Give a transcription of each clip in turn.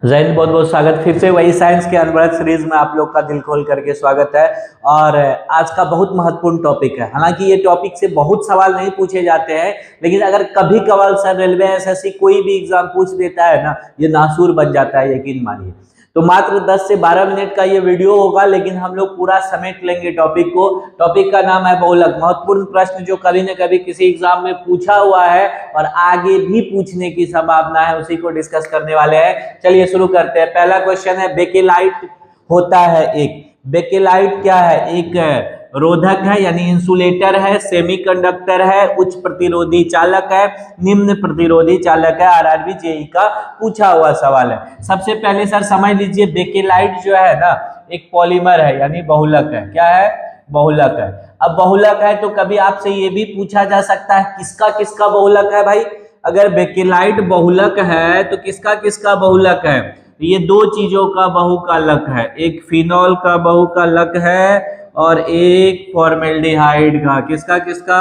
जैन बहुत बहुत स्वागत फिर से वही साइंस के अनवरत सीरीज में आप लोग का दिल खोल करके स्वागत है। और आज का बहुत महत्वपूर्ण टॉपिक है। हालांकि ये टॉपिक से बहुत सवाल नहीं पूछे जाते हैं, लेकिन अगर कभी कभार सर रेलवे एसएससी कोई भी एग्जाम पूछ देता है ना, ये नासूर बन जाता है, यकीन मानिए। तो मात्र 10 से 12 मिनट का ये वीडियो होगा, लेकिन हम लोग पूरा समेट लेंगे टॉपिक को। टॉपिक का नाम है बहुलक। महत्वपूर्ण प्रश्न जो कभी न कभी किसी एग्जाम में पूछा हुआ है और आगे भी पूछने की संभावना है, उसी को डिस्कस करने वाले हैं। चलिए शुरू करते हैं। पहला क्वेश्चन है, बेकेलाइट होता है एक। बेकेलाइट क्या है? एक रोधक है, यानी इंसुलेटर है, सेमीकंडक्टर है, उच्च प्रतिरोधी चालक है, निम्न प्रतिरोधी चालक है। आरआरबी जेई का पूछा हुआ सवाल है। सबसे पहले सर समझ लीजिए, बेकेलाइट जो है ना, एक पॉलीमर है, यानी बहुलक है। क्या है? बहुलक है। अब बहुलक है तो कभी आपसे ये भी पूछा जा सकता है, किसका किसका बहुलक है भाई? अगर बेकेलाइट बहुलक है तो किसका किसका बहुलक है? ये दो चीजों का बहु का लक है। एक फिनॉल का बहु का लक है और एक फॉर्मेल्डिहाइड का। किसका किसका?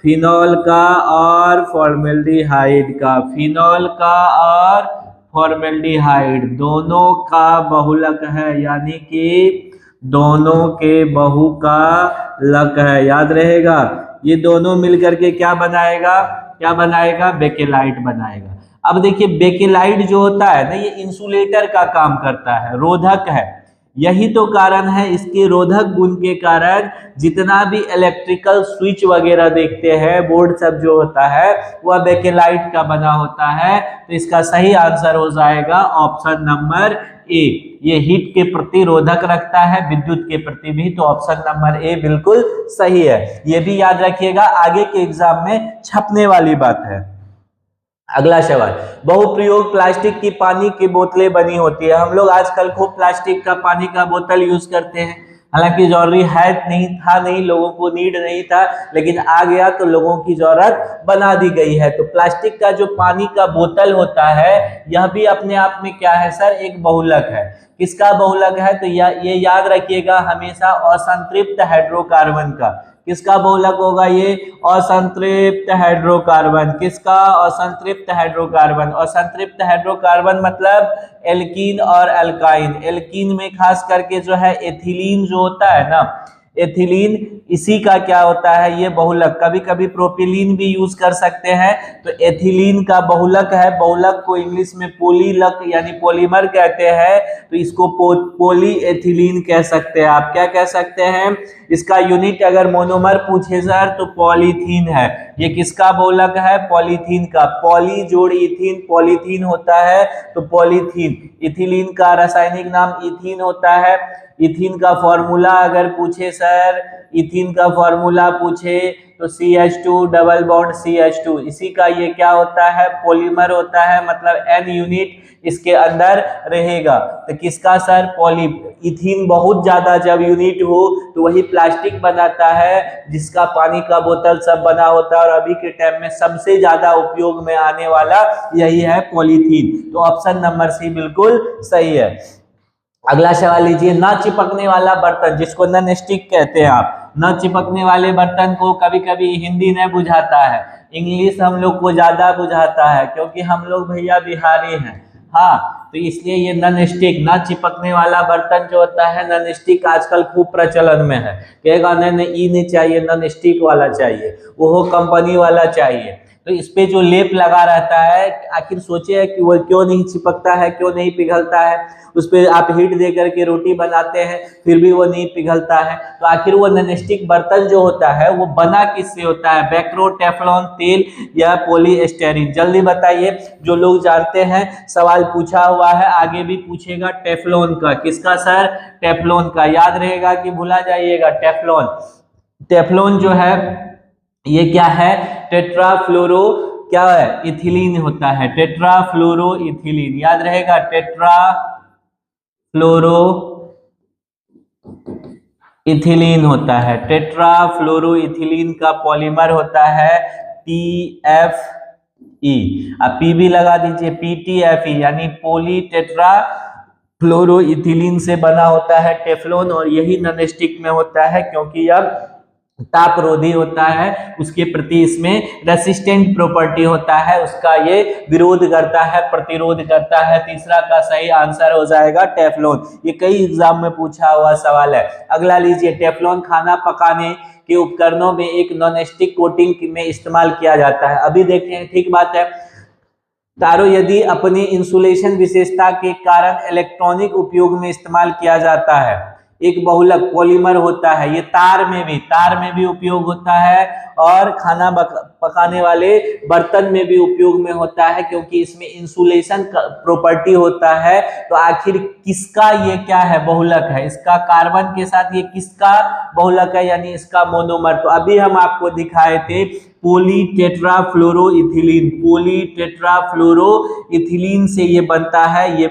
फिनॉल का और फॉर्मेल्डिहाइड का। फिनॉल का और फॉर्मेल्डिहाइड दोनों का बहुलक है, यानी कि दोनों के बहु का लक है। याद रहेगा, ये दोनों मिलकर के क्या बनाएगा? क्या बनाएगा? बेकेलाइट बनाएगा। अब देखिए, बेकेलाइट जो होता है ना, ये इंसुलेटर का काम करता है, रोधक है। यही तो कारण है, इसके रोधक गुण के कारण जितना भी इलेक्ट्रिकल स्विच वगैरह देखते हैं, बोर्ड सब जो होता है, वह बेकेलाइट का बना होता है। तो इसका सही आंसर हो जाएगा ऑप्शन नंबर ए। ये हीट के प्रति रोधक रखता है, विद्युत के प्रति भी। तो ऑप्शन नंबर ए बिल्कुल सही है। ये भी याद रखिएगा, आगे के एग्जाम में छपने वाली बात है। अगला सवाल, बहुप्रयोग प्लास्टिक की पानी की बोतलें बनी होती है। हम लोग आजकल खूब प्लास्टिक का पानी का बोतल यूज करते हैं। हालांकि जरूरी है नहीं था, नहीं लोगों को नीड नहीं था, लेकिन आ गया तो लोगों की जरूरत बना दी गई है। तो प्लास्टिक का जो पानी का बोतल होता है, यह भी अपने आप में क्या है सर? एक बहुलक है। किसका बहुलक है? तो ये याद रखिएगा हमेशा, असंतृप्त हाइड्रोकार्बन का। किसका बहुलक होगा ये? असंतृप्त हाइड्रोकार्बन। किसका? असंतृप्त हाइड्रोकार्बन। असंतृप्त हाइड्रोकार्बन मतलब एल्कीन और अल्काइन। एल्कीन में खास करके जो है एथिलीन जो होता है ना, एथिलीन, इसी का क्या होता है? ये बहुलक। कभी कभी प्रोपिलीन भी यूज कर सकते हैं। तो एथिलीन का बहुलक है। बहुलक को इंग्लिश में पोलीलक यानी पॉलीमर कहते हैं। तो इसको पोली एथिलीन कह सकते हैं। आप क्या कह सकते हैं? इसका यूनिट अगर मोनोमर पूछे सर तो पॉलीथीन है। ये किसका बहुलक है? पॉलीथीन का। पॉली जोड़ इथीन, पॉलीथीन होता है तो पॉलीथीन। इथिलीन का रासायनिक नाम इथीन होता है। इथीन का फॉर्मूला अगर पूछे सर, इथीन का फॉर्मूला पूछे तो CH2 डबल बॉन्ड CH2। इसी का ये क्या होता है? पॉलीमर होता है, मतलब N यूनिट इसके अंदर रहेगा। तो किसका सर? पॉली। इथीन बहुत ज्यादा जब यूनिट हो तो वही प्लास्टिक बनाता है, जिसका पानी का बोतल सब बना होता है। और अभी के टाइम में सबसे ज्यादा उपयोग में आने वाला यही है, पॉलीथीन। तो ऑप्शन नंबर सी बिल्कुल सही है। अगला सवाल लीजिए, ना चिपकने वाला बर्तन, जिसको नॉन स्टिक कहते हैं आप। न चिपकने वाले बर्तन को कभी कभी हिंदी नहीं बुझाता है, इंग्लिश हम लोग को ज्यादा बुझाता है, क्योंकि हम लोग भैया बिहारी हैं। हाँ, तो इसलिए ये नॉन स्टिक, ना चिपकने वाला बर्तन जो होता है, नॉन स्टिक आजकल खूब प्रचलन में है। कहेगा नहीं ई नहीं चाहिए, नॉन स्टिक वाला चाहिए, वो कंपनी वाला चाहिए। तो इस पे जो लेप लगा रहता है, आखिर सोचे कि वो क्यों नहीं चिपकता है, क्यों नहीं पिघलता है? उस पे आप हीट दे करके रोटी बनाते हैं, फिर भी वो नहीं पिघलता है। तो आखिर वो नॉनस्टिक बर्तन जो होता है, वो बना किससे होता है? बैक्रो, टेफ्लॉन, तेल या पॉलीस्टाइरीन? जल्दी बताइए, जो लोग जानते हैं। सवाल पूछा हुआ है, आगे भी पूछेगा। टेफ्लॉन का। किसका सर? टेफ्लॉन का। याद रहेगा कि भुला जाइएगा? टेफ्लॉन। टेफ्लॉन जो है ये क्या है? टेट्राफ्लोरो क्या है? इथिलीन होता है। Tetrafluoro ethylene. याद रहेगा, टेट्राफ्लोरो इथिलीन होता है। टेट्राफ्लोरो इथिलीन का पॉलीमर होता है TFE। अब पी भी लगा दीजिए, PTFE, यानी पोली टेट्रा फ्लोरो इथिलीन से बना होता है टेफ्लॉन। और यही नॉन स्टिक में होता है, क्योंकि यह तापरोधी होता है, उसके प्रति इसमें रेसिस्टेंट प्रॉपर्टी होता है, उसका ये विरोध करता है, प्रतिरोध करता है। तीसरा का सही आंसर हो जाएगा टेफ्लॉन। ये कई एग्जाम में पूछा हुआ सवाल है। अगला लीजिए, टेफ्लॉन खाना पकाने के उपकरणों में एक नॉनस्टिक कोटिंग में इस्तेमाल किया जाता है। अभी देखें, ठीक बात है। तारो यदि अपनी इंसुलेशन विशेषता के कारण इलेक्ट्रॉनिक उपयोग में इस्तेमाल किया जाता है, एक बहुलक पॉलीमर होता है, ये तार में भी उपयोग होता है और खाना पकाने वाले बर्तन में भी उपयोग में होता है, क्योंकि इसमें इंसुलेशन प्रॉपर्टी होता है। तो आखिर किसका ये क्या है, बहुलक है, इसका कार्बन के साथ ये किसका बहुलक है, यानी इसका मोनोमर। तो अभी हम आपको दिखाए थे पॉलीटेट्राफ्लोरोइथिलीन। पॉलीटेट्राफ्लोरोइथिलीन से ये बनता है, ये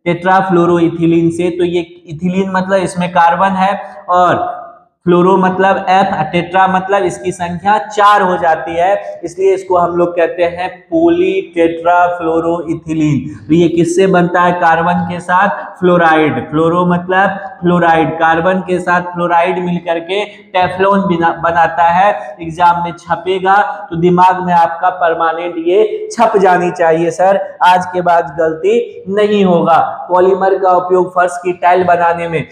टेट्राफ्लोरोइथिलीन से। तो ये इथिलीन मतलब इसमें कार्बन है और फ्लोरो मतलब F, टेट्रा मतलब इसकी संख्या 4 हो जाती है, इसलिए इसको हम लोग कहते हैं पॉलीटेट्राफ्लोरोइथिलीन। तो ये किससे बनता है, कार्बन के साथ फ्लोराइड। फ्लोरो मतलब फ्लोराइड, कार्बन के साथ फ्लोराइड मिलकर के टेफ्लॉन बनाता है। एग्जाम में छपेगा तो दिमाग में आपका परमानेंट ये छप जानी चाहिए सर, आज के बाद गलती नहीं होगा। पॉलीमर का उपयोग फर्श की टाइल बनाने में,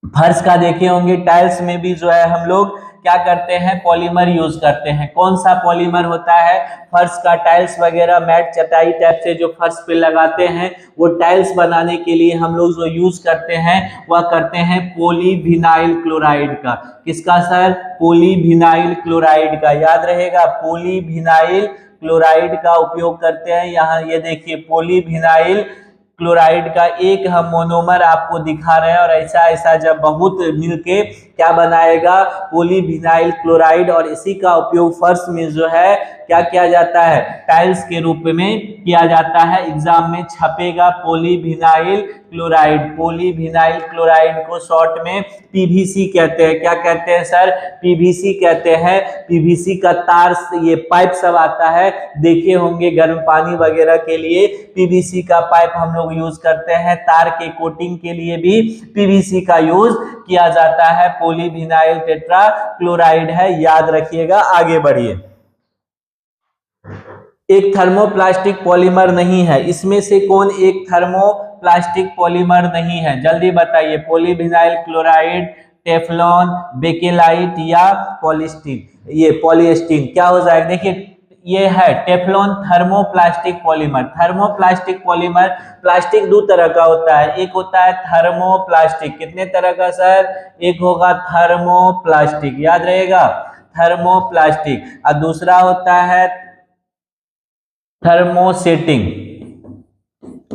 फर्श का देखे होंगे, टाइल्स में भी जो है हम लोग क्या करते हैं, पॉलीमर यूज करते हैं। कौन सा पॉलीमर होता है, फर्श का, टाइल्स वगैरह, मैट, चटाई टाइप से जो फर्श पे लगाते हैं, वो टाइल्स बनाने के लिए हम लोग जो यूज करते हैं वह करते हैं पॉलीविनाइल क्लोराइड का। किसका सर, पॉलीविनाइल क्लोराइड का, याद रहेगा, पॉलीविनाइल क्लोराइड का उपयोग करते हैं। यहाँ ये देखिए, पॉलीविनाइल क्लोराइड का एक हम मोनोमर आपको दिखा रहे हैं, और ऐसा ऐसा जब बहुत मिलके क्या बनाएगा, पॉलीविनाइल क्लोराइड। और इसी का उपयोग फर्श में जो है क्या किया जाता है, टाइल्स के रूप में किया जाता है। एग्जाम में छपेगा पॉलीविनाइल क्लोराइड। पॉलीविनाइल क्लोराइड को शॉर्ट में पीवीसी कहते हैं। क्या कहते हैं सर, पीवीसी कहते हैं। पीवीसी का तार, ये पाइप सब आता है, देखे होंगे गर्म पानी वगैरह के लिए पीवीसी का पाइप हम लोग यूज करते हैं। तार के कोटिंग के लिए भी पीवीसी का यूज किया जाता है। पॉलीविनाइल टेट्रा क्लोराइड है, याद रखिएगा। आगे बढ़िए, एक थर्मोप्लास्टिक पॉलीमर नहीं है, इसमें से कौन एक थर्मोप्लास्टिक पॉलीमर नहीं है, जल्दी बताइए। पॉलीविनाइल क्लोराइड, टेफ्लॉन, बेकेलाइट या पॉलिस्टीन। ये पॉलीस्टीन क्या हो जाएगा, देखिए ये है Teflon thermoplastic polymer. Thermoplastic polymer, plastic दो तरह का होता है, एक होता है थर्मोप्लास्टिक, कितने तरह का सर, एक होगा थर्मोप्लास्टिक, याद रहेगा, थर्मोप्लास्टिक। और दूसरा होता है थर्मोसेटिंग।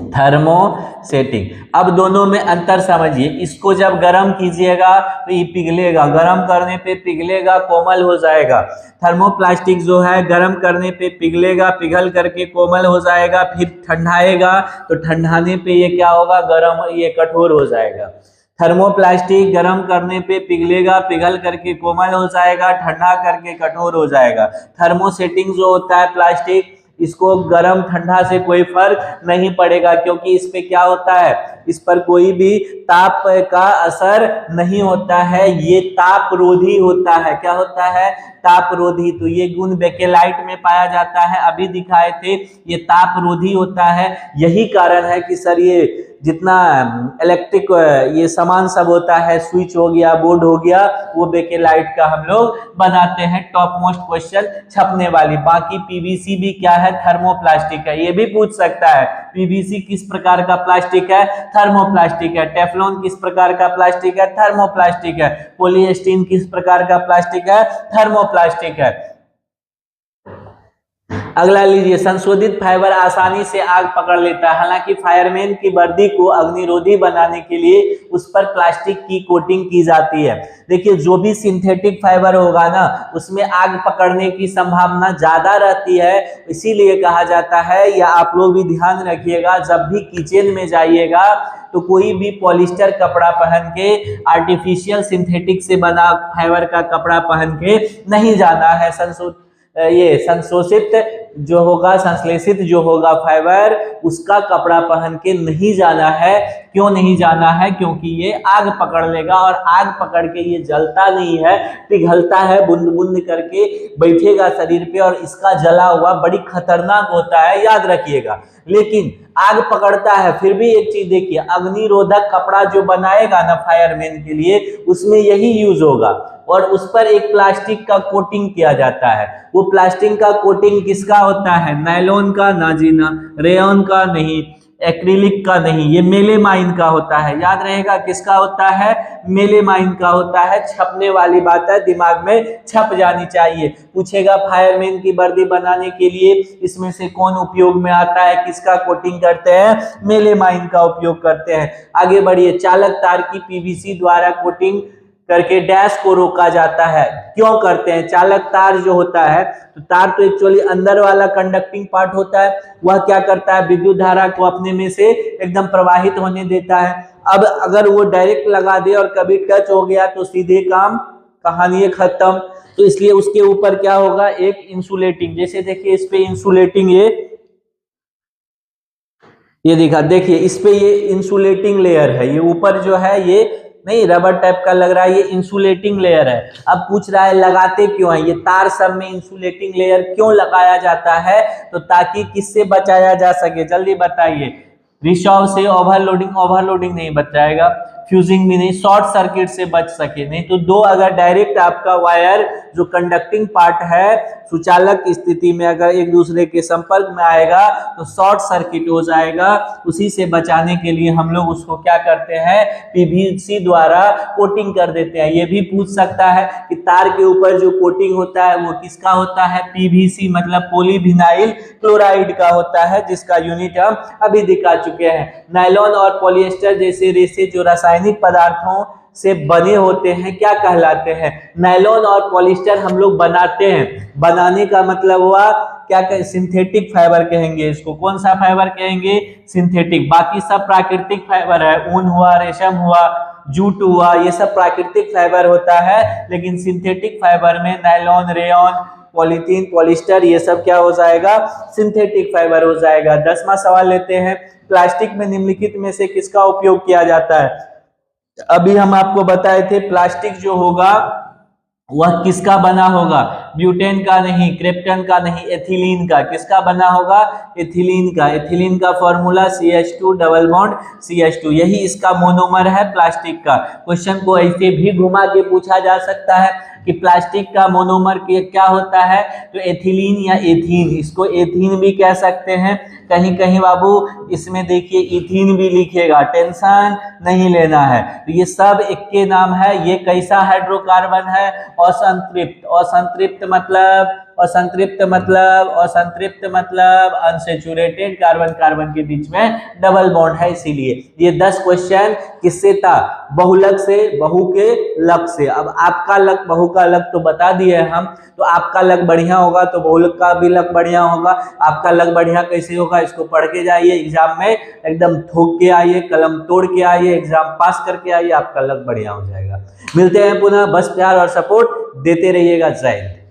थर्मोसेटिंग, अब दोनों में अंतर समझिए। इसको जब गर्म कीजिएगा तो ये पिघलेगा, गर्म करने पे पिघलेगा, कोमल हो जाएगा। थर्मोप्लास्टिक जो है गर्म करने पे पिघलेगा, पिघल करके कोमल हो जाएगा, फिर ठंडाएगा तो ठंडाने पे ये क्या होगा, गर्म, ये कठोर हो जाएगा। थर्मोप्लास्टिक गर्म करने पे पिघलेगा, पिघल करके कोमल हो जाएगा, ठंडा करके कठोर हो जाएगा। थर्मोसेटिंग जो होता है प्लास्टिक, इसको गर्म ठंडा से कोई फर्क नहीं पड़ेगा, क्योंकि इस पे क्या होता है, इस पर कोई भी ताप का असर नहीं होता है, ये तापरोधी होता है। क्या होता है, तापरोधी। तो ये गुण बेकेलाइट में पाया जाता है, अभी दिखाए थे, ये तापरोधी होता है। यही कारण है कि सर ये जितना इलेक्ट्रिक ये सामान सब होता है, स्विच हो गया, बोर्ड हो गया, वो बेकेलाइट का हम लोग बनाते हैं। टॉप मोस्ट क्वेश्चन छपने वाली। बाकी पीवीसी भी क्या है, थर्मोप्लास्टिक है, ये भी पूछ सकता है। पीवीसी किस प्रकार का प्लास्टिक है, थर्मोप्लास्टिक है। टेफ्लॉन किस प्रकार का प्लास्टिक है, थर्मोप्लास्टिक है। पॉलीस्टीन किस प्रकार का प्लास्टिक है, थर्मोप्लास्टिक है। अगला लीजिए, संशोधित फाइबर आसानी से आग पकड़ लेता है। हालांकि फायरमैन की वर्दी को अग्निरोधी बनाने के लिए उस पर प्लास्टिक की कोटिंग की जाती है। देखिए, जो भी सिंथेटिक फाइबर होगा ना, उसमें आग पकड़ने की संभावना ज्यादा रहती है, इसीलिए कहा जाता है, या आप लोग भी ध्यान रखिएगा, जब भी किचन में जाइएगा तो कोई भी पॉलिस्टर कपड़ा पहन के, आर्टिफिशियल सिंथेटिक से बना फाइबर का कपड़ा पहन के नहीं जाना है। ये संशोषित जो होगा, संश्लेषित जो होगा फाइबर, उसका कपड़ा पहन के नहीं जाना है। क्यों नहीं जाना है? क्योंकि ये आग पकड़ लेगा और आग पकड़ के ये जलता नहीं है, पिघलता है, बूंद बूंद करके बैठेगा शरीर पे और इसका जला हुआ बड़ी खतरनाक होता है, याद रखिएगा। लेकिन आग पकड़ता है। फिर भी एक चीज देखिए, अग्निरोधक कपड़ा जो बनाएगा ना फायरमैन के लिए, उसमें यही यूज होगा और उस पर एक प्लास्टिक का कोटिंग किया जाता है। वो प्लास्टिक का कोटिंग किसका होता है? नायलॉन का, ना जी ना, रेयन का नहीं, एक्रिलिक का नहीं, ये मेलेमाइन का होता है। याद रहेगा किसका होता है? मेलेमाइन का होता है। छपने वाली बात है, दिमाग में छप जानी चाहिए। पूछेगा फायरमैन की वर्दी बनाने के लिए इसमें से कौन उपयोग में आता है, किसका कोटिंग करते हैं? मेलेमाइन का उपयोग करते हैं। आगे बढ़िए, चालक तार की पीवीसी द्वारा कोटिंग करके डैश को रोका जाता है। क्यों करते हैं? चालक तार जो होता है, तो तार तो एक्चुअली अंदर वाला कंडक्टिंग पार्ट होता है, वह क्या करता है? विद्युत धारा को अपने में से एकदम प्रवाहित होने देता है। अब अगर वो डायरेक्ट लगा दे और कभी टच हो गया तो सीधे काम, कहानी खत्म। तो इसलिए उसके ऊपर क्या होगा? एक इंसुलेटिंग, जैसे देखिए इस पे इंसुलेटिंग, ये दिखा, देखिए इस पे ये इंसुलेटिंग लेयर है। ये ऊपर जो है ये नहीं रबर टाइप का लग रहा है, ये इंसुलेटिंग लेयर है। अब पूछ रहा है लगाते क्यों है? ये तार सब में इंसुलेटिंग लेयर क्यों लगाया जाता है? तो ताकि किससे बचाया जा सके, जल्दी बताइए। रिसाव से, ओवरलोडिंग, ओवरलोडिंग नहीं बचाएगा, फ्यूजिंग भी नहीं, शॉर्ट सर्किट से बच सके। नहीं तो दो अगर डायरेक्ट आपका वायर जो कंडक्टिंग पार्ट है सुचालक स्थिति में अगर एक दूसरे के संपर्क में आएगा तो शॉर्ट सर्किट हो जाएगा। उसी से बचाने के लिए हम लोग उसको क्या करते हैं? पीवीसी द्वारा कोटिंग कर देते हैं। ये भी पूछ सकता है कि तार के ऊपर जो कोटिंग होता है वो किसका होता है? पीवीसी मतलब पॉलीविनाइल क्लोराइड का होता है, जिसका यूनिट हम अभी दिखा चुके हैं। नायलॉन और पॉलिएस्टर जैसे रेशे जो रासायनिक पदार्थों से बने होते हैं क्या कहलाते हैं? नायलॉन और पॉलिएस्टर हम लोग बनाते हैं। बनाने का मतलब हुआ क्या कहें? सिंथेटिक फाइबर कहेंगे इसको। कौन सा फाइबर कहेंगे? सिंथेटिक। बाकी सब प्राकृतिक फाइबर है, ऊन हुआ, रेशम हुआ, जूट हुआ, ये सब प्राकृतिक फाइबर होता है। लेकिन सिंथेटिक फाइबर में नायलॉन, रेयन, पॉलीथीन, पॉलिएस्टर, ये सब क्या हो जाएगा? सिंथेटिक फाइबर हो जाएगा। 10वां सवाल लेते हैं, प्लास्टिक में निम्नलिखित में से किसका उपयोग किया जाता है? अभी हम आपको बताए थे प्लास्टिक जो होगा वह किसका बना होगा? ब्यूटेन का नहीं, क्रिप्टन का नहीं, एथिलीन का। किसका बना होगा? एथिलीन का। एथिलीन का formula CH2 double bond CH2, यही इसका मोनोमर है प्लास्टिक का। क्वेश्चन को ऐसे भी घुमा के पूछा जा सकता है कि प्लास्टिक का मोनोमर क्या होता है? तो एथिलीन या एथीन, इसको एथीन भी कह सकते हैं। कहीं कहीं बाबू इसमें देखिए इथीन भी लिखेगा, टेंशन नहीं लेना है। तो ये सब एक के नाम है। ये कैसा हाइड्रोकार्बन है? असंतृप्त। असंतृप्त मतलब, असंतृप्त मतलब, असंतृप्त मतलब अनसेचुरेटेड, कार्बन कार्बन के बीच में डबल बॉन्ड है। इसीलिए ये 10 क्वेश्चन किससे था? बहुलक से, बहु के लक से। अब आपका लक, बहु का लक तो बता दिए हम, तो आपका लक बढ़िया होगा तो बहुलक का भी लक बढ़िया होगा। आपका लक बढ़िया कैसे होगा? इसको पढ़ के जाइए, एग्जाम में एकदम ठोक के आइए, कलम तोड़ के आइए, एग्जाम पास करके आइए, आपका लक बढ़िया हो जाएगा। मिलते हैं पुनः, बस प्यार और सपोर्ट देते रहिएगा। जय हिंद।